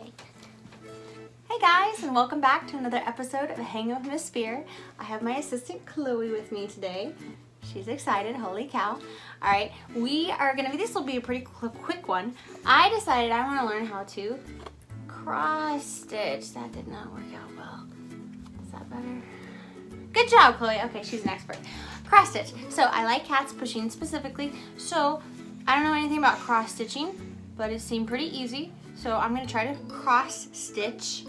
like that. Hey guys, and welcome back to another episode of Hanging with Miss Spear. I have my assistant Chloe with me today. She's excited, holy cow. All right, this will be a pretty quick one. I decided I want to learn how to cross stitch. That did not work out well. Is that better? Good job, Chloe. Okay, she's an expert. Cross stitch. So I like cats pushing specifically. So I don't know anything about cross stitching, but it seemed pretty easy. So I'm gonna try to cross stitch,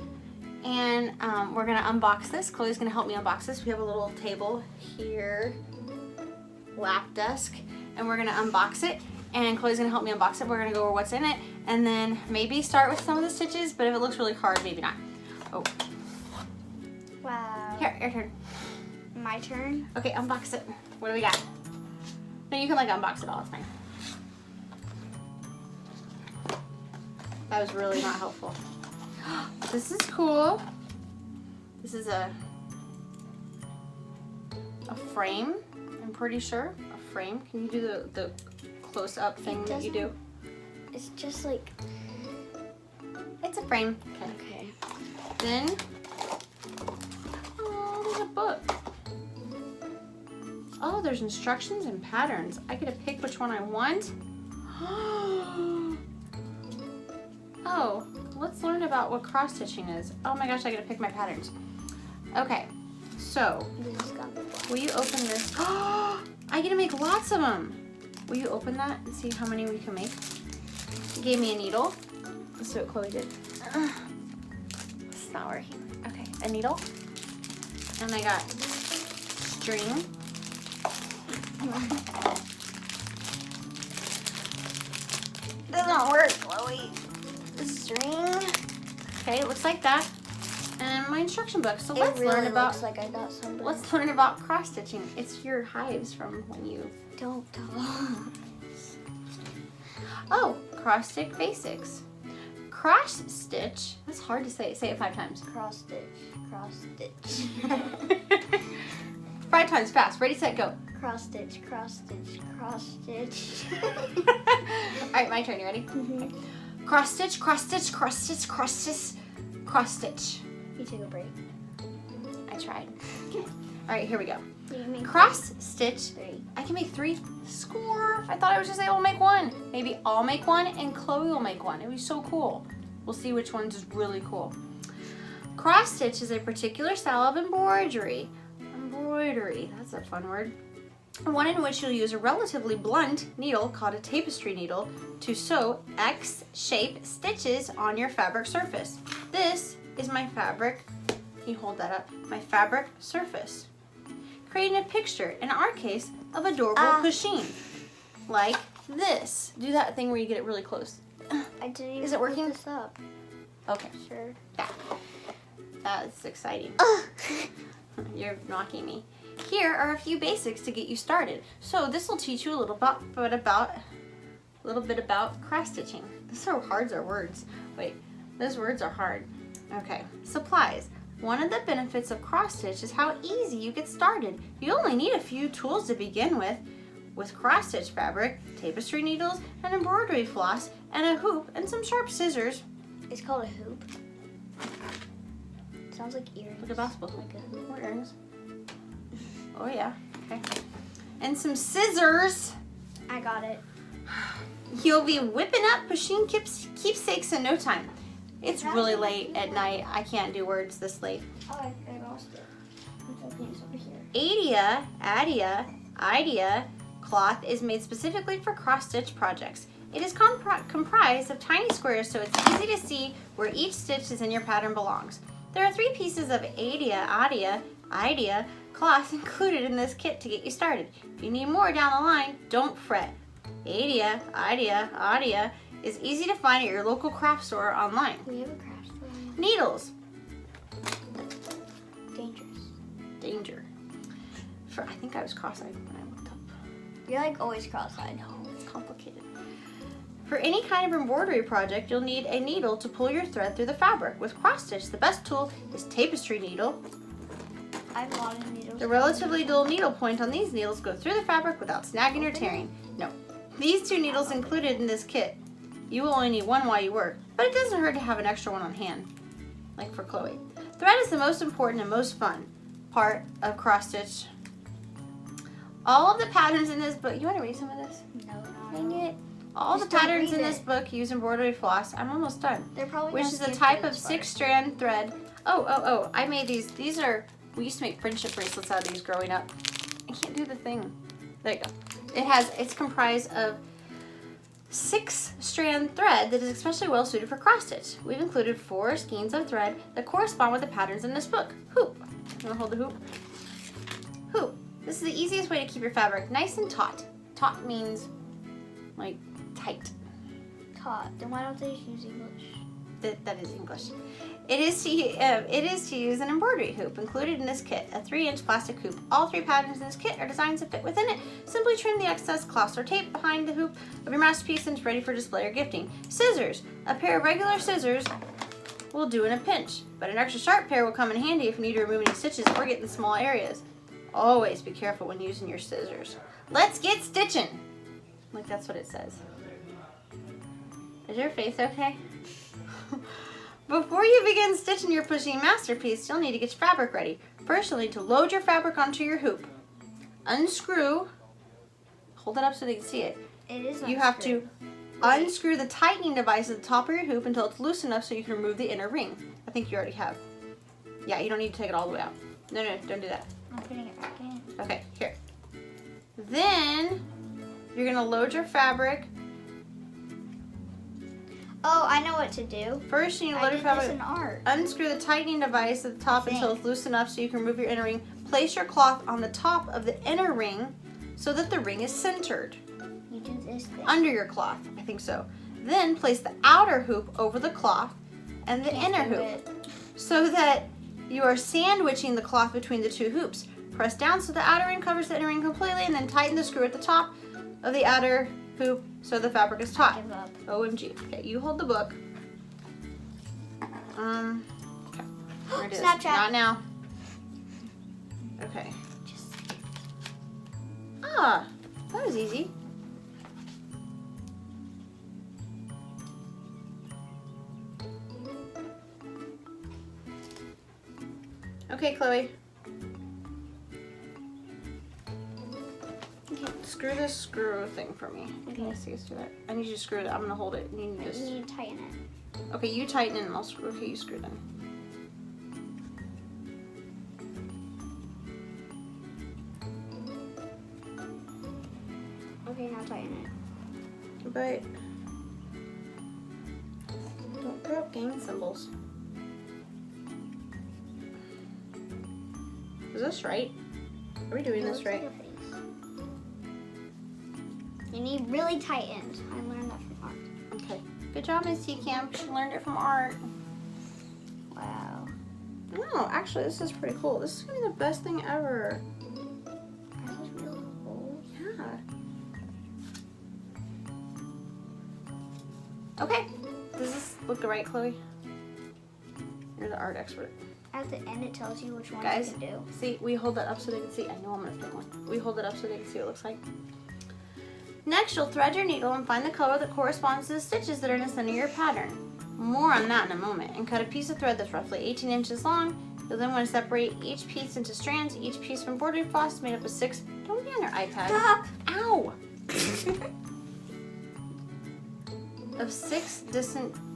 and we're gonna unbox this. Chloe's gonna help me unbox this. We have a little table here, lap desk, and we're gonna unbox it. And Chloe's gonna help me unbox it. We're gonna go over what's in it, and then maybe start with some of the stitches, but if it looks really hard, maybe not. Oh. Wow. Here, your turn. My turn? Okay, unbox it. What do we got? No, you can like unbox it all, it's fine. That was really not helpful. This is cool. This is a frame, I'm pretty sure. A frame. Can you do the close-up thing that you do? It's just like... It's a frame. Okay. Then, oh, there's a book. Oh, there's instructions and patterns. I get to pick which one I want. Oh, let's learn about what cross stitching is. Oh my gosh, I gotta pick my patterns. Okay, so This is gonna be fun. will you open this? Oh, I get to make lots of them. Will you open that and see how many we can make? He gave me a needle. Let's see what Chloe did. It's not working. Okay, a needle. And I got string. Doesn't work, Chloe. The string. Okay, it looks like that. And my instruction book. So let's It really learn about. looks like I got something. Let's learn about cross stitching. It's your hives from when you. Don't tell. Oh, cross stitch basics. Cross stitch. That's hard to say. Say it 5 times. Cross stitch. Cross stitch. 5 times fast. Ready, set, go. Cross stitch. Cross stitch. Cross stitch. All right, my turn. You ready? Mhm. Cross stitch. Cross stitch. Cross stitch. Cross stitch. Cross stitch. You took a break. I tried. All right, here we go. You make Cross stitch. 3. I can make 3. Score. I thought I was just able to make 1. Maybe I'll make 1 and Chloe will make 1. It'd be so cool. We'll see which one's is really cool. Cross stitch is a particular style of embroidery. Embroidery, that's a fun word. One in which you'll use a relatively blunt needle called a tapestry needle to sew X-shaped stitches on your fabric surface. This is my fabric, can you hold that up? My fabric surface. Creating a picture, in our case, of adorable pusheen, like this. Do that thing where you get it really close. I didn't even Is it working? put this up. Okay, Sure. yeah. That's exciting. You're knocking me. Here are a few basics to get you started. So this will teach you a little bit about cross stitching. These are hard words. Wait, those words are hard. Okay, supplies. One of the benefits of cross stitch is how easy you get started. You only need a few tools to begin with cross stitch fabric, tapestry needles, an embroidery floss, and a hoop and some sharp scissors. It's called a hoop. Sounds like earrings. Like a basketball hoop. Like a hoop. Or earrings. Oh yeah, okay. And some scissors. I got it. You'll be whipping up pusheen keepsakes in no time. It's really late at night. I can't do words this late. Oh, I lost it. It's over here. Idea cloth is made specifically for cross-stitch projects. It is comprised of tiny squares, so it's easy to see where each stitch is in your pattern belongs. There are 3 pieces of Idea cloth included in this kit to get you started. If you need more down the line, don't fret. Idea is easy to find at your local craft store or online. We have a craft store. Needles. Dangerous. Danger. I think I was cross-eyed when I looked up. You're like always cross-eyed. No, it's complicated. For any kind of embroidery project, you'll need a needle to pull your thread through the fabric. With cross stitch, the best tool is tapestry needle. I have a lot of needles. The relatively dull needle point on these needles go through the fabric without snagging or tearing. No. These 2 needles included in this kit You will only need one while you work, but it doesn't hurt to have an extra one on hand, like for Chloe. Thread is the most important and most fun part of cross stitch. All of the patterns in this book, you want to read some of this? No. Dang it. All the Just don't patterns in read this it. book use embroidery floss. I'm almost done. They're probably Which gonna is a skip type through of this part. 6-strand thread. Oh, I made these. These are, we used to make friendship bracelets out of these growing up. I can't do the thing. There you go. It's comprised of 6-strand thread that is especially well suited for cross stitch. We've included 4 skeins of thread that correspond with the patterns in this book. Hoop. You want to hold the hoop? Hoop. This is the easiest way to keep your fabric nice and taut. Taut means like tight. Taught. Then why don't they just use English? That is English. It is to use an embroidery hoop included in this kit, a 3-inch plastic hoop. All 3 patterns in this kit are designed to fit within it. Simply trim the excess cloths or tape behind the hoop of your masterpiece and it's ready for display or gifting. Scissors. A pair of regular scissors will do in a pinch, but an extra sharp pair will come in handy if you need to remove any stitches or get in small areas. Always be careful when using your scissors. Let's get stitching. Like that's what it says. Is your face okay? Before you begin stitching your pushing masterpiece, you'll need to get your fabric ready. First, you'll need to load your fabric onto your hoop. Unscrew. Hold it up so they can see it. It is. You have to unscrew the tightening device at the top of your hoop until it's loose enough so you can remove the inner ring. I think you already have. Yeah, you don't need to take it all the way out. No, don't do that. I'm putting it back in. Okay, here. Then you're gonna load your fabric. Oh, I know what to do. First, you need to I load your did this fabric. in art. Unscrew the tightening device at the top until it's loose enough so you can remove your inner ring. Place your cloth on the top of the inner ring so that the ring is centered. You do this thing. Under your cloth, I think so. Then place the outer hoop over the cloth and the inner Do hoop it. so that you are sandwiching the cloth between the 2 hoops. Press down so the outer ring covers the inner ring completely and then tighten the screw at the top of the outer hoop so the fabric is taut. Give up. OMG. Okay, you hold the book. Okay. Where it is. Snapchat. Not now. Okay. That was easy. Okay, Chloe. Screw this screw thing for me. Can I see us do that? I need you to screw it. I'm gonna hold it. And you You just. need to tighten it. Okay, you tighten it and I'll screw. Okay, you screw then. Okay, now tighten it. But don't throw up gang symbols. Is this right? Are we doing It this looks right? like a face. You need really tightened. I learned that from art. Okay. Good job, Miss T-Camp. She learned it from art. Wow. No, actually, this is pretty cool. This is gonna be the best thing ever. Are those real holes? Yeah. Okay. Does this look right, Chloe? You're the art expert. At the end, it tells you which ones Guys, you can do. see, we hold that up so they can see. I know I'm gonna pick one. We hold it up so they can see what it looks like. Next, you'll thread your needle and find the color that corresponds to the stitches that are in the center of your pattern. More on that in a moment. And cut a piece of thread that's roughly 18 inches long. You'll then want to separate each piece into strands. Each piece of embroidery floss is made up of 6. Don't be on your iPad. Stop! Ow! Of 6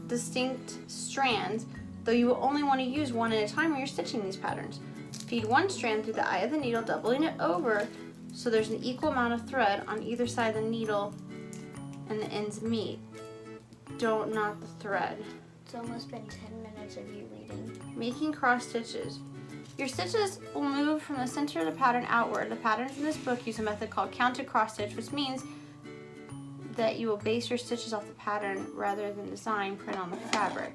distinct strands, though you will only want to use one at a time when you're stitching these patterns. Feed one strand through the eye of the needle, doubling it over so there's an equal amount of thread on either side of the needle and the ends meet. Don't knot the thread. It's almost been 10 minutes of you reading. Making cross stitches. Your stitches will move from the center of the pattern outward. The patterns in this book use a method called counted cross stitch, which means that you will base your stitches off the pattern rather than design print on the fabric.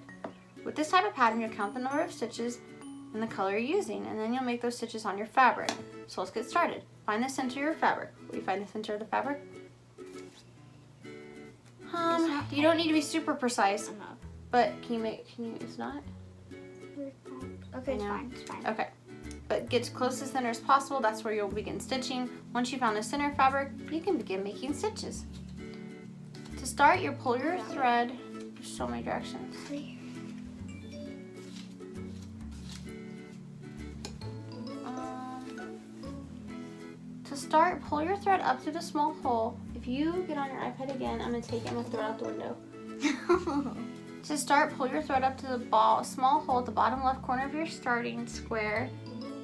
With this type of pattern, you'll count the number of stitches and the color you're using, and then you'll make those stitches on your fabric. So let's get started. Find the center of your fabric. Will you find the center of the fabric? You don't need to be super precise, I'm not. but it's not? Okay, it's I know. fine. It's fine. Okay. But get as close to the center as possible. That's where you'll begin stitching. Once you found the center fabric, you can begin making stitches. start, you pull your thread. There's so many directions. To start, pull your thread up through the small hole. If you get on your iPad again, I'm going to take it and I'm going to throw it out the window. To start, pull your thread up to the small hole at the bottom left corner of your starting square.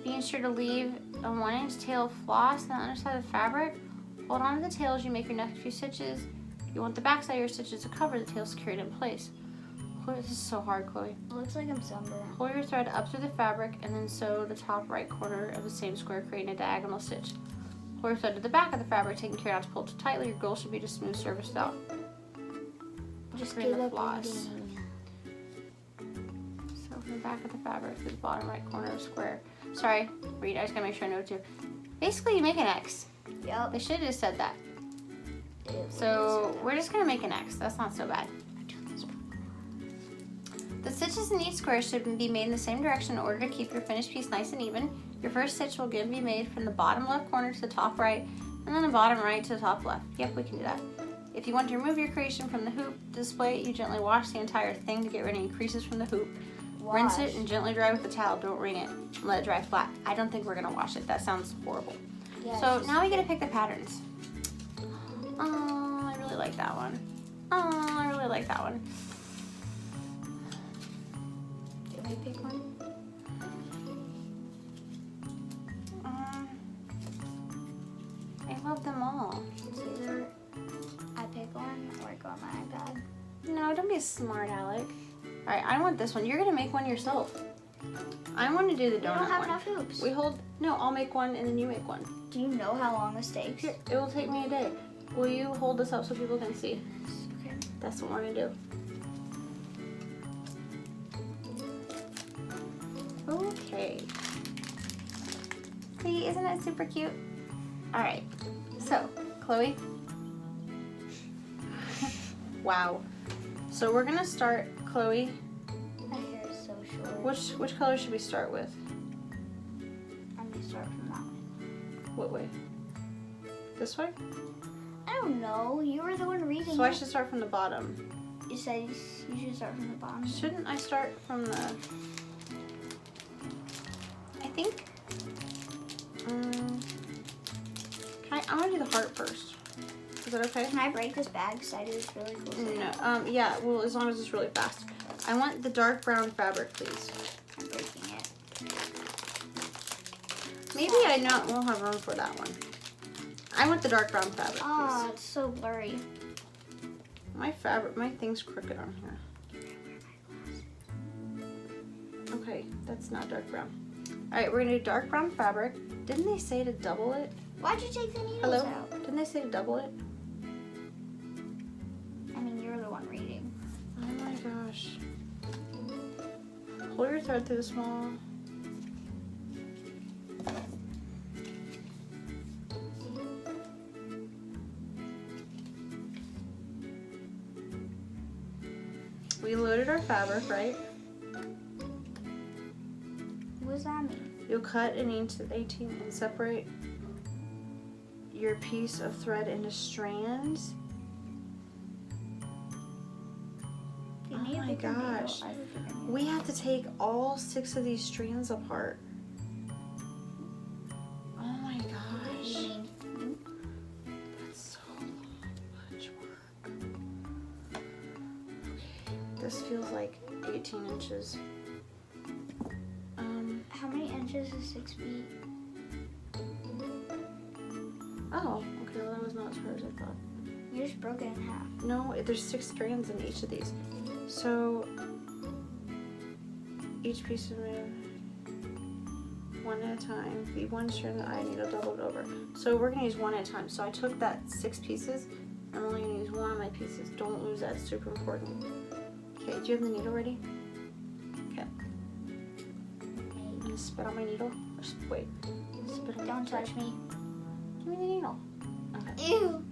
Being sure to leave a 1-inch tail floss on the underside of the fabric. Hold on to the tail as you make your next few stitches. You want the back side of your stitches to cover the tail secured in place. This is so hard, Chloe. It looks like I'm sunburned. Pull your thread up through the fabric and then sew the top right corner of the same square, creating a diagonal stitch. Pull your thread to the back of the fabric, taking care not to pull too tightly. Your goal should be to smooth surface without Just creating give the up floss. reading. So from the back of the fabric to the bottom right corner of the square. Sorry, read. I just gotta make sure I know what to do. Basically, you make an X. Yep. They should have just said that. It So was- we're just gonna make an X. That's not so bad. The stitches in each square should be made in the same direction in order to keep your finished piece nice and even. Your first stitch will again be made from the bottom left corner to the top right, and then the bottom right to the top left. Yep, we can do that. If you want to remove your creation from the hoop to display it, you gently wash the entire thing to get rid of any creases from the hoop. Rinse it and gently dry with the towel. Don't wring it. And let it dry flat. I don't think we're gonna wash it. That sounds horrible. Yeah, So it's now we get to pick the patterns. Oh, I really like that one. Oh, I really like that one. Can we pick one? I love them all. It's either I pick one or I go on my iPad. No, don't be a smart aleck. All right, I want this one. You're gonna make one yourself. I want to do the We donut don't have one. enough hoops. No, I'll make one and then you make one. Do you know how long this takes? Here, it will take me a day. Will you hold this up so people can see? Okay. That's what we're gonna do. Okay. See, isn't it super cute? All right. So, Chloe. Wow. So we're gonna start, Chloe. My hair is so short. Which color should we start with? I'm gonna start from that one. What way? This way? I don't know. You were the one reading So I it. should start from the bottom. You said you should start from the bottom. Shouldn't I start from the... I think... I want to do the heart first. Is that okay? Can I break this bag? Because I do this really cool thing. No. Yeah, well, as long as it's really fast. I want the dark brown fabric, please. I'm breaking it. Maybe I won't have room for that one. I want the dark brown fabric, Oh, please. it's so blurry. My thing's crooked on here. Okay, that's not dark brown. All right, we're gonna do dark brown fabric. Didn't they say to double it? Why'd you take the needles Hello? out? Didn't they say to double it? I mean, you're the one reading. Oh my gosh. Pull your thread through the small. We loaded our fabric, right? What does that mean? You'll cut an inch to 18 and separate your piece of thread into strands. You Oh need a my bigger needle. gosh. I have a bigger needle. We have to take all 6 of these strands apart. Oh my What do gosh. you mean? That's so much work. Okay, this feels like 18 inches. How many inches is 6 feet? Oh, okay, well that was not as far as I thought. You just broke it in half. No, there's 6 strands in each of these. So each piece is made one at a time. Feed one strand that I needle doubled over. So we're gonna use one at a time. So I took that 6 pieces. I'm only gonna use one of my pieces. Don't lose that, it's super important. Okay, do you have the needle ready? Okay. I'm gonna spit on my needle. Or wait. Spit on Don't touch me. Give me the needle. Okay. Ew.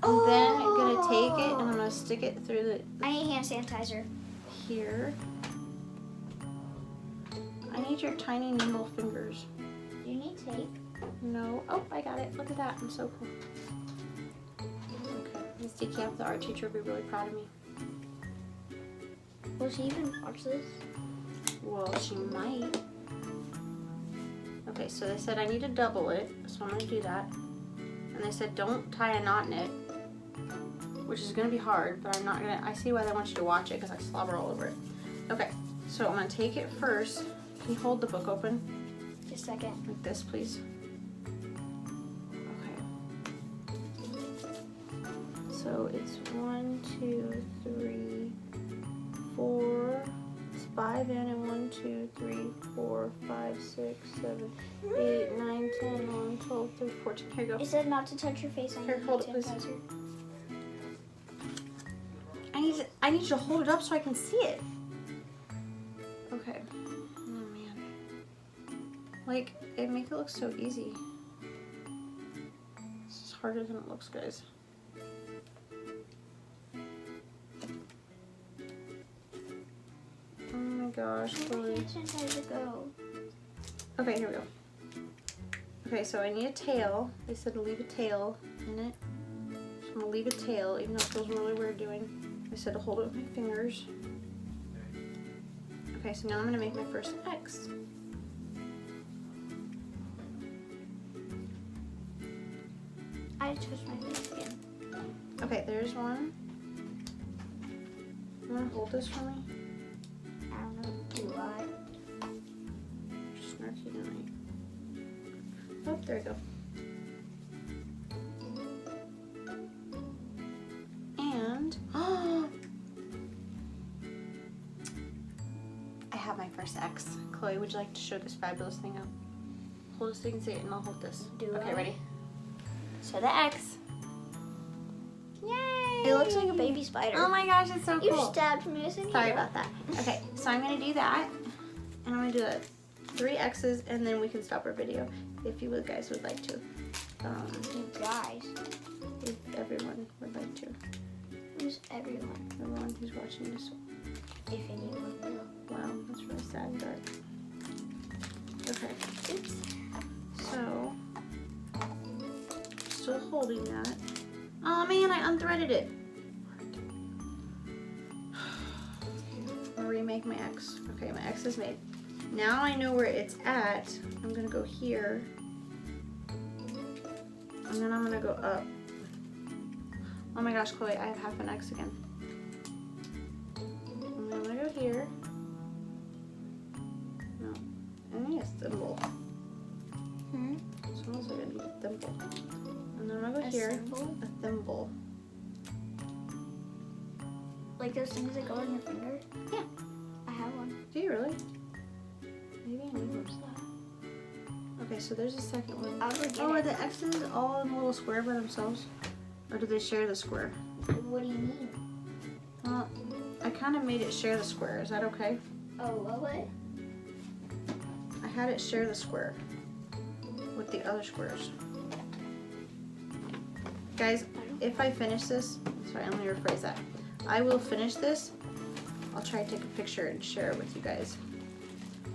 I'm then gonna take it and I'm gonna stick it through the I need hand sanitizer. here. I need your tiny nimble fingers. Do you need tape? No. Oh, I got it. Look at that. I'm so cool. Misty Camp, the art teacher, will be really proud of me. Will she even watch this? Well, she might. Okay, so they said I need to double it, so I'm going to do that. And they said don't tie a knot in it, which is going to be hard, but I'm not going to. I see why they want you to watch it because I slobber all over it. Okay, so I'm going to take it first. Can you hold the book open? Just a second. Like this, please. Okay. So it's 1, 2, 3, 4. It's 5 in and 1, 2, 3, 4, 5, 6, 7, 8, 9, 10, 11, 12, 13, 14. Here you go. It said not to touch your face on Here, your hold it, please. sanitizer. I need you to hold it up so I can see it. Okay. Oh man. Like, it makes it look so easy. This is harder than it looks, guys. Oh my gosh, Where Chloe. did the sanitizer go? Okay, here we go. Okay, so I need a tail. They said to leave a tail in it. So I'm gonna leave a tail, even though it feels really weird doing. They said to hold it with my fingers. Okay, so now I'm gonna make my first X. I touched my face again. Okay, there's one. You wanna hold this for me? I don't know. Do I? Snarky tonight. Oh, there we go. And I have my first X. Chloe, would you like to show this fabulous thing up? Hold this so you can see it, and I'll hold this. Do Okay, I? ready? Show the X. Yay! It looks like a baby spider. Oh my gosh, it's so You cool. stabbed me with a Sorry needle. about that. Okay, so I'm gonna do that, and I'm gonna do 3 X's, and then we can stop our video if you guys would like to. You guys. If everyone would like to. Who's everyone? Everyone who's watching this. If anyone will. Wow, that's really sad, but. Okay, Oops. so. Still holding that. Oh man, I unthreaded it. I'm gonna remake my X. Okay, my X is made. Now I know where it's at. I'm gonna go here. And then I'm gonna go up. Oh my gosh, Chloe, I have half an X again. And then I'm gonna go here. No, I need a thimble. It's almost like I need a thimble. And then I'm gonna go A here. symbol? A thimble. Like those things that go on your finger? Yeah. I have one. Do you really? Maybe I need one. Okay, so there's a second one. I'll forget Oh, are it. the X's all in a little square by themselves? Or do they share the square? What do you mean? Well, I kind of made it share the square. Is that okay? Oh, what? I had it share the square with the other squares. Guys, if I finish this, sorry, let me rephrase that. I will finish this. I'll try to take a picture and share it with you guys.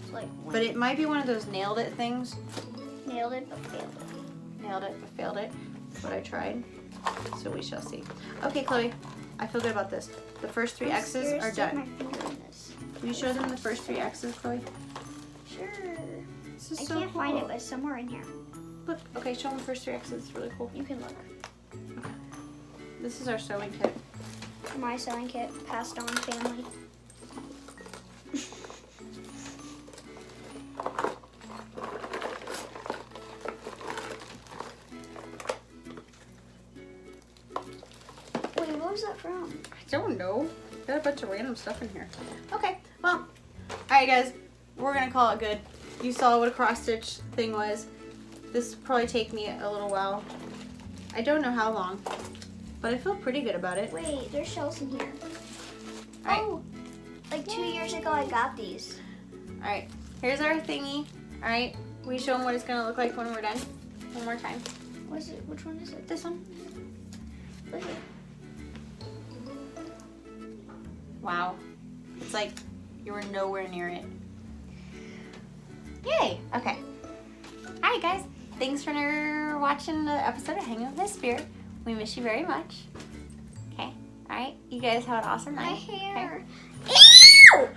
It's like one. But it might be one of those nailed it things. Nailed it but failed it. Nailed it, but failed it. But I tried. So we shall see. Okay, Chloe, I feel good about this. The first 3 X's scared to are stick done. my finger in this. Will you show them the first 3 X's, Chloe? Sure. This is I so can't cool. find it, but it's somewhere in here. Look, okay, show them the first 3 X's. It's really cool. You can look. This is our sewing kit. My sewing kit, passed on family. Wait, what was that from? I don't know. Got a bunch of random stuff in here. Okay, well, alright guys, we're gonna call it good. You saw what a cross stitch thing was. This will probably take me a little while. I don't know how long, but I feel pretty good about it. Wait, there's shells in here. Alright, Oh, like 2 years ago I got these. alright. Here's our thingy. Alright, we show them what it's gonna look like when we're done. One more time. What is it? Which one is it? This one. Look at it. Wow. It's like you were nowhere near it. Yay! Okay. Alright guys, thanks for watching the episode of Hanging with Miss Spear. We miss you very much. All right, you guys have an awesome My night. hair. Okay? Ew!